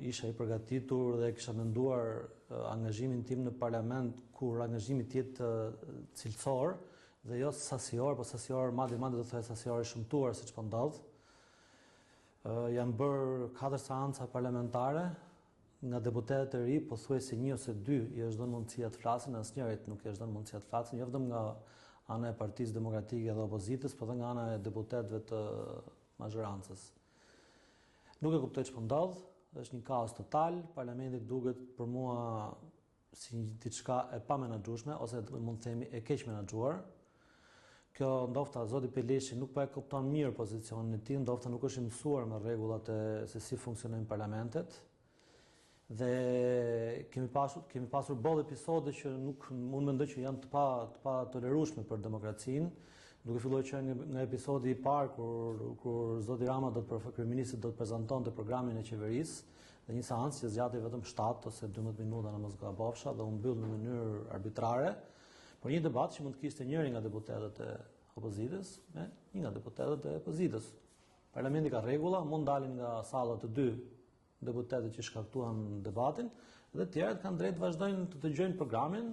isha i përgatitur dhe kisha menduar angazhimin tim në parlament, kur angazhimi tjetë cilësor dhe jo sasior, po sasior madje do thojë sasior i shëmtuar siç po ndodh. Janë bërë 4 seanca parlamentare nga deputetët e ri, pothuajse 1 ose 2 i është dhënë mundësia të flasin, asnjërit nuk i është dhënë mundësia të flasin, jo vetëm nga ana e Partisë Demokratike dhe opozitës, por edhe nga ana e deputetëve të mazhorancës. Nuk e kuptoj ç'po ndodh, është një kaos total, parlamenti duket për mua si diçka e pamenaxhueshme ose mund të themi e keq menaxhuar. Kjo ndofta zoti Peleshi nuk po e kupton mirë pozicionin e tij, ndofta nuk është i mësuar me rregullat e se si funksionojnë parlamentet. Dhe kemi pasur boll episode që nuk unë mendoj që janë të pa tolerueshme për demokracinë. Duke filluar që nga episodi i parë kur zoti Rama kryeministri do të prezantonte programin e qeverisë dhe një seancë që zgjati vetëm 7 ose 12 minuta në mos gabofsha dhe u mbyll në mënyrë arbitrare, por një debat që mund të kishte njëri nga deputetët e opozitës me një nga deputetët e pozitës. Parlamenti ka rregulla, mund dalin nga salla të 2 deputetët që shkaktuan debatin dhe të tjerët kanë drejt vazhdojnë të dëgjojnë programin